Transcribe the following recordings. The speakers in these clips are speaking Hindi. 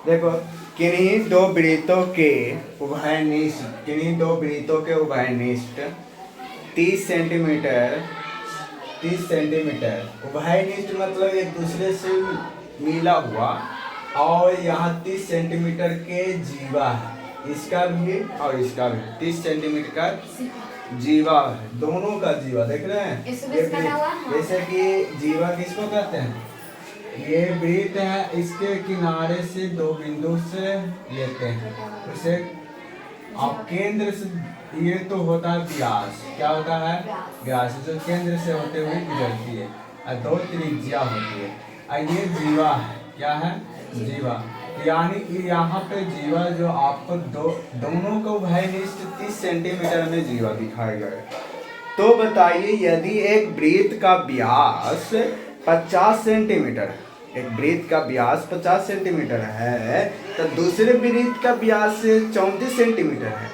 देखो, किन्हीं दो वृत्तों के उभयनिष्ठ 30 सेंटीमीटर 30 सेंटीमीटर, उभयनिष्ठ मतलब एक दूसरे से मिला हुआ, और यहाँ 30 सेंटीमीटर के जीवा है, इसका भी और इसका भी 30 सेंटीमीटर का जीवा है, दोनों का जीवा देख रहे हैं। जैसे कि जीवा किसको कहते हैं, ये वृत्त है, इसके किनारे से दो बिंदु से लेते हैं उसे, और केंद्र से, ये तो होता है व्यास, क्या होता है व्यास, जो केंद्र से होते हुए गुजरती है, और दो त्रिज्या होती है, और ये जीवा है, क्या है जीवा। यानी कि यहाँ पे जीवा जो आपको दोनों को उभयनिष्ठ 30 सेंटीमीटर में जीवा दिखाया गया है। तो बताइए, यदि एक वृत्त का व्यास 50 सेंटीमीटर, एक वृत्त का व्यास 50 सेंटीमीटर है, तो दूसरे वृत्त का व्यास 34 सेंटीमीटर है,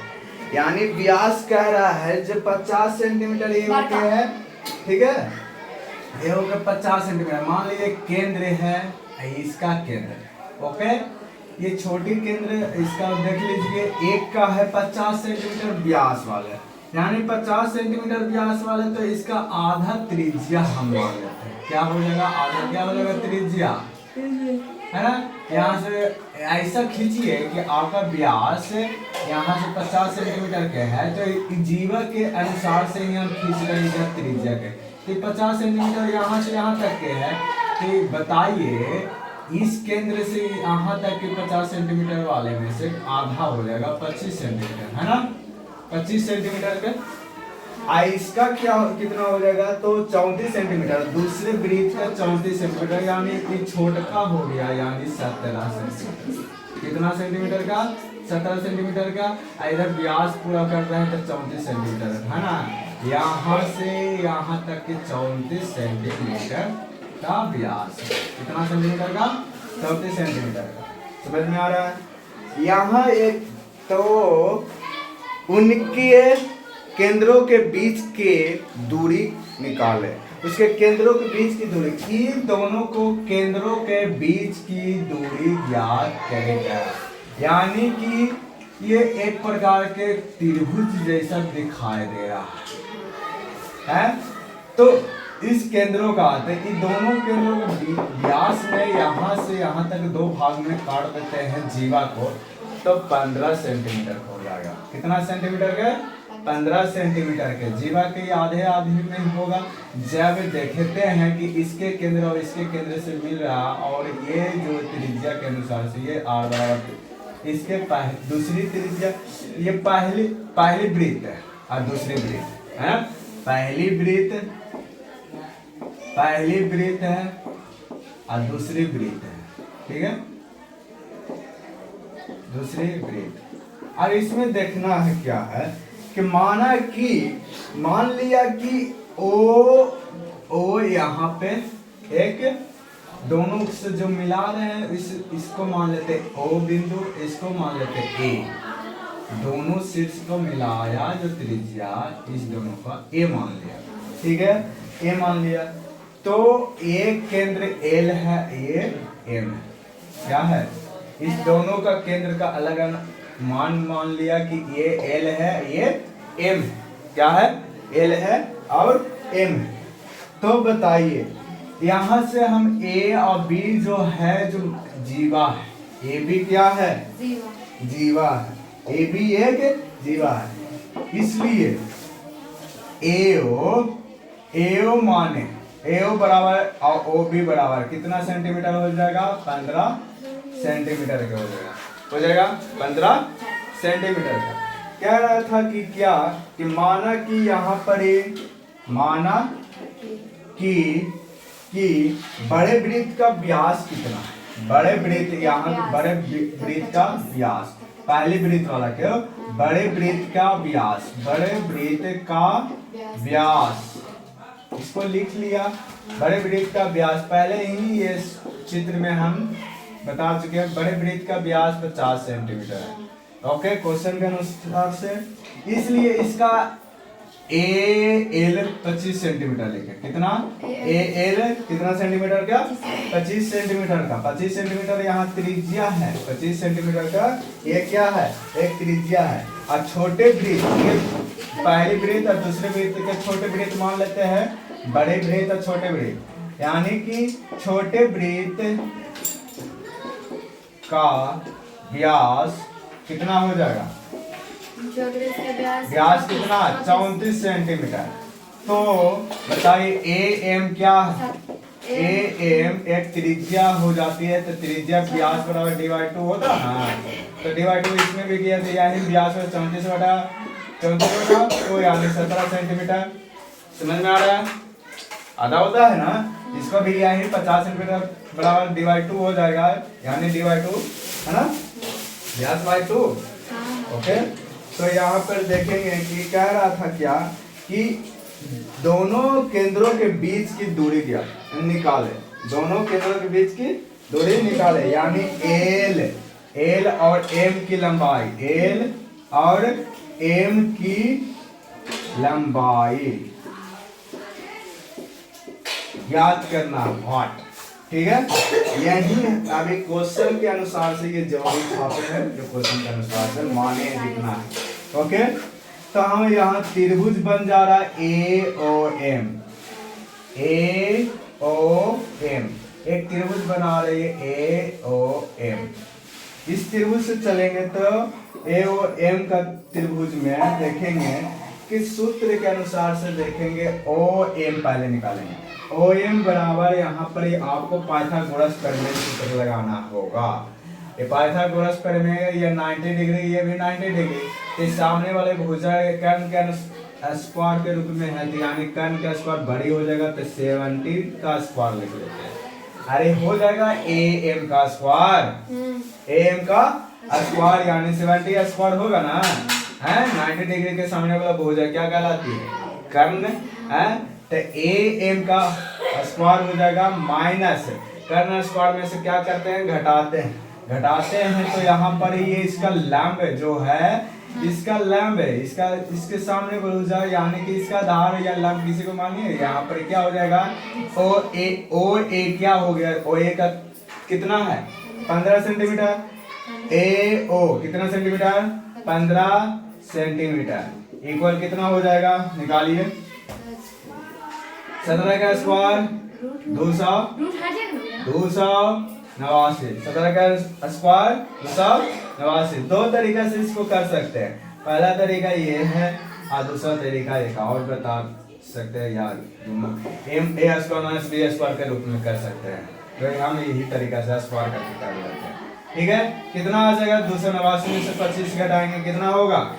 यानी व्यास कह रहा है जो 50 सेंटीमीटर ये हो गया है, ठीक है, ये हो गया 50 सेंटीमीटर। मान लीजिए केंद्र है, इसका केंद्र, ओके, ये छोटी केंद्र, इसका देख लीजिए, एक का है 50 सेंटीमीटर व्यास वाले, यानी 50 सेंटीमीटर व्यास वाले, तो इसका आधा त्रिज्या हम मान लेते हैं, क्या हो जाएगा आधा, क्या हो जाएगा त्रिज्या, है ना। यहाँ से ऐसा खींचिए कि आपका व्यास यहाँ से 50 सेंटीमीटर के है, तो जीवा के अनुसार से ही हम खींच रहे हैं त्रिज्या के, तो 50 सेंटीमीटर यहाँ से यहाँ तक के है, तो बताइए इस केंद्र से यहाँ तक के 50 सेंटीमीटर वाले में से आधा हो जाएगा 25 सेंटीमीटर, है ना, 25 सेंटीमीटर का। इसका क्या कितना हो जाएगा, तो 34 सेंटीमीटर, दूसरे वृत्त का 34 सेंटीमीटर, यानी कि छोटा हो गया, यानी 17 सेंटीमीटर, कितना सेंटीमीटर का 17 सेंटीमीटर का। इधर व्यास पूरा कर रहे हैं तो 34 सेंटीमीटर, है ना, यहाँ से यहाँ तक के 34 सेंटीमीटर का व्यास, कितना सेंटीमीटर का 34 सेंटीमीटर का, समझ में आ रहा है। यहाँ एक तो उनके केंद्रों के बीच के दूरी निकाले, उसके केंद्रों के बीच की दूरी, इन दोनों को केंद्रों के बीच की दूरी ज्ञात करेगा, यानी कि ये एक प्रकार के त्रिभुज जैसा दिखाई दे रहा है। तो इस केंद्रों का आते हैं, इन दोनों केंद्रों के व्यास में यहाँ से यहाँ तक दो भाग में काट देते हैं जीवा को, तो 15 सेंटीमीटर हो जाएगा, कितना सेंटीमीटर का 15 सेंटीमीटर के। जीवा के आधे आधे में होगा, जब देखते हैं कि इसके केंद्र और इसके केंद्र से मिल रहा, और ये जो त्रिज्या के अनुसार से ये आर बराबर, इसके दूसरी त्रिज्या, ये पहली वृत्त है और दूसरी वृत्त है, पहली वृत्त है और दूसरी वृत्त है, ठीक है, दूसरी वृत्त। और इसमें देखना है क्या है कि मान लिया कि ओ यहाँ पे एक दोनों से जो मिला रहे हैं, इसको मान लेते ओ बिंदु, इसको मान लेते ए, दोनों शीर्ष को मिलाया जो त्रिज्या, इस दोनों का ए मान लिया, ठीक है, ए मान लिया। तो एक केंद्र एल है, ये एम है, क्या है, इस दोनों का केंद्र का अलग अलग मान लिया कि ये एल है, ये एम है, क्या है एल है और एम है। तो बताइए यहाँ से हम ए और बी जो है, जो जीवा है, ए बी क्या है जीवा है, ए बी एक जीवा है, इसलिए एओ माने एओ बराबर और ओ बी बराबर कितना सेंटीमीटर हो जाएगा, 15 सेंटीमीटर का हो जाएगा 15 सेंटीमीटर का। कह रहा था कि क्या कि माना कि यहाँ पर कि बड़े वृत्त का व्यास कितना है, बड़े वृत्त, यहाँ बड़े वृत्त का व्यास, पहले वृत्त वाला क्यों, बड़े वृत्त का व्यास, इसको लिख लिया, बड़े वृत्त का व्यास, पहले ही ये चित्र में हम बता चुके हैं, बड़े वृत्त का व्यास 50 सेंटीमीटर है, ओके, क्वेश्चन के अनुसार से। इसलिए इसका AL 25 सेंटीमीटर लेके, कितना AL कितना सेंटीमीटर का 25 सेंटीमीटर का, 25 सेंटीमीटर यहाँ त्रिज्या है, 25 सेंटीमीटर का ये क्या है एक त्रिज्या है। और छोटे वृत्त, ये पहली वृत्त और दूसरे वृत्त के छोटे वृत्त मान लेते हैं, बड़े वृत्त और छोटे वृत्त, यानी कि छोटे वृत्त का व्यास कितना हो जाएगा, व्यास कितना 34 सेंटीमीटर। तो बताइए AM क्या है, AM एक त्रिज्या हो जाती है, तो त्रिज्या व्यास बराबर /2 होता है ना, तो /2 इसमें भी किया, तो यानी व्यास 34/34 तो यानी 17 सेंटीमीटर। समझ में आ रहा है, आधा होता है ना, इसका भी यानी 50 सेंटीमीटर बराबर /2 हो जाएगा, यानी /2 है ना, व्यास बाय 2। ओके, तो यहाँ पर देखेंगे कि कह रहा था क्या कि दोनों केंद्रों के बीच की दूरी क्या निकाले, दोनों केंद्रों के बीच की दूरी निकाले, यानी L और M की लंबाई, L और M की लंबाई याद करना हॉट, ठीक है। यही अभी क्वेश्चन के अनुसार से ये जवाब छापे हैं, जो क्वेश्चन के अनुसार से माने लिखना है। ओके, तो हम यहाँ त्रिभुज बन जा रहा है AOM, एक त्रिभुज बना रही है AOM। इस त्रिभुज से चलेंगे तो AOM का त्रिभुज में देखेंगे कि सूत्र के अनुसार से देखेंगे OM पहले निकालेंगे, OM बराबर यहाँ पर आपको पाइथागोरस प्रमेय सूत्र लगाना होगा। ये पाइथागोरस प्रमेय ये 90 डिग्री, ये भी 90 डिग्री, तो सामने वाले भुजा कर्ण के स्क्वायर के रूप में है, तो यानी कर्ण का स्क्वायर बड़ी हो जाएगा, तो 70 का स्क्वायर लिख लेते हैं। अरे हो जाएगा AM का स्क्वायर, AM का स्क्वायर यानी 70 स्क्वायर होगा ना, है 90 डिग्री के सामने वाला भुजा क्या कहलाती है, कर्ण है, तो AM का स्क्वायर हो जाएगा माइनस कर्ण स्क्वायर में से क्या करते हैं घटाते हैं, तो यहाँ पर ये इसका लंब जो है, इसका लंब है, इसका इसके सामने भुजा यानी कि इसका आधार या लंब किसी को मानिए, यहाँ पर क्या हो जाएगा OA क्या हो गया, OA का कितना है 15 सेंटीमीटर, AO कितना सेंटीमीटर 15 सेंटीमीटर इक्वल कितना हो जाएगा निकालिए, 17 का स्क्वायर 289, 17 का स्क्वायर 289। दो तरीका से इसको कर सकते हैं, पहला तरीका ये है और दूसरा तरीका एक और बता सकते हैं यार, A square minus B square के रूप में कर सकते हैं, तो हम यही तरीका से स्क्वायर करके कर लेते हैं। ठीक है, कितना आ जाएगा 289 में से 25 घटाएंगे कितना होगा,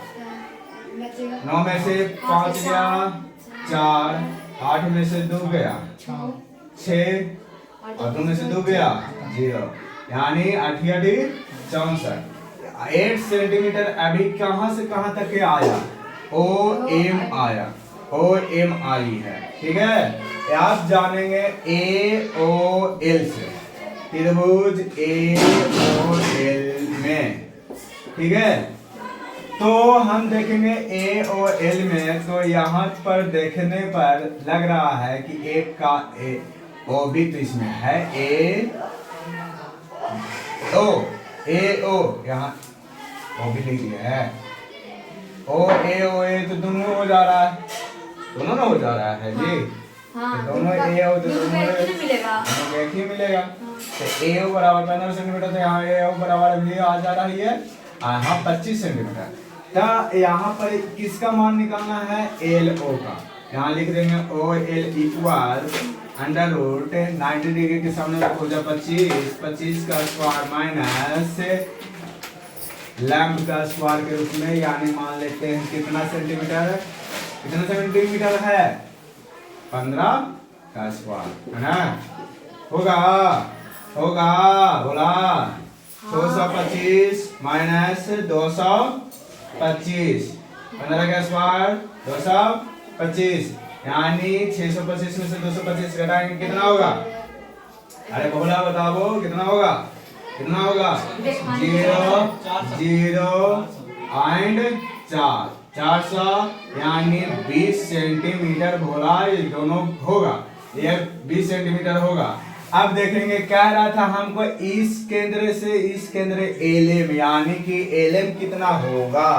9 में से 5 गया 4, 8 में से 2 गया 6 और 2 में से 2 गया 0, यानी 8 64। 8 सेंटीमीटर अभी कहां से कहां तक के आया, OM आया, OM आई है। ठीक है, आप जानेंगे AOL से, त्रिभुज AOL में। ठीक है, तो हम देखेंगे AOL में, तो यहाँ पर देखने पर लग रहा है कि एक का OB तो इसमें है AO यहाँ OB लिख दिया है, OA तो दोनों हो जा रहा है, दोनों ना हो जा रहा है जी, तो दोनों AO तो दोनों एक ही मिलेगा, तो AO बराबर 15 सेंटीमीटर, तो यहाँ AO बराबर अभी आ जा रही है यहाँ 25 सेंटीमीटर। तो यहाँ पर किसका मान निकालना है, LO का, यहाँ लिख देंगे OL equal under root 90 degree के सामने हो जाए 25 का स्क्वायर माइनस लैम्ब का स्क्वायर के रूप में, यानी मान लेते हैं कितना सेंटीमीटर है 15 का स्क्वायर है ना, होगा बोला 225 माइनस 225, 15 का स्क्वायर 225, यानी 625 में से 225 घटाएंगे कितना होगा, अरे बोला बताओ कितना होगा 0 0 एंड 4 400 यानी 20 सेंटीमीटर बोला, ये दोनों होगा, ये 20 सेंटीमीटर होगा। अब देखेंगे कह रहा था हमको इस केंद्र से इस केंद्र एलएम, यानी कि एलएम कितना होगा,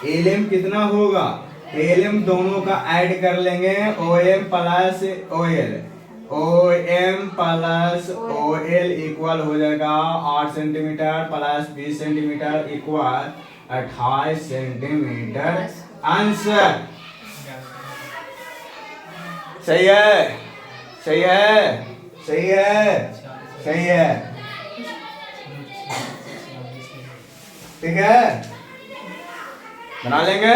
एलएम कितना होगा, एलएम दोनों का ऐड कर लेंगे, OM plus OL, OM plus OL equal हो जाएगा 8 centimetre plus 20 centimetre equal 28 centimetre. Answer सही है, सही है, सही है, सही है, ठीक है, बना लेंगे।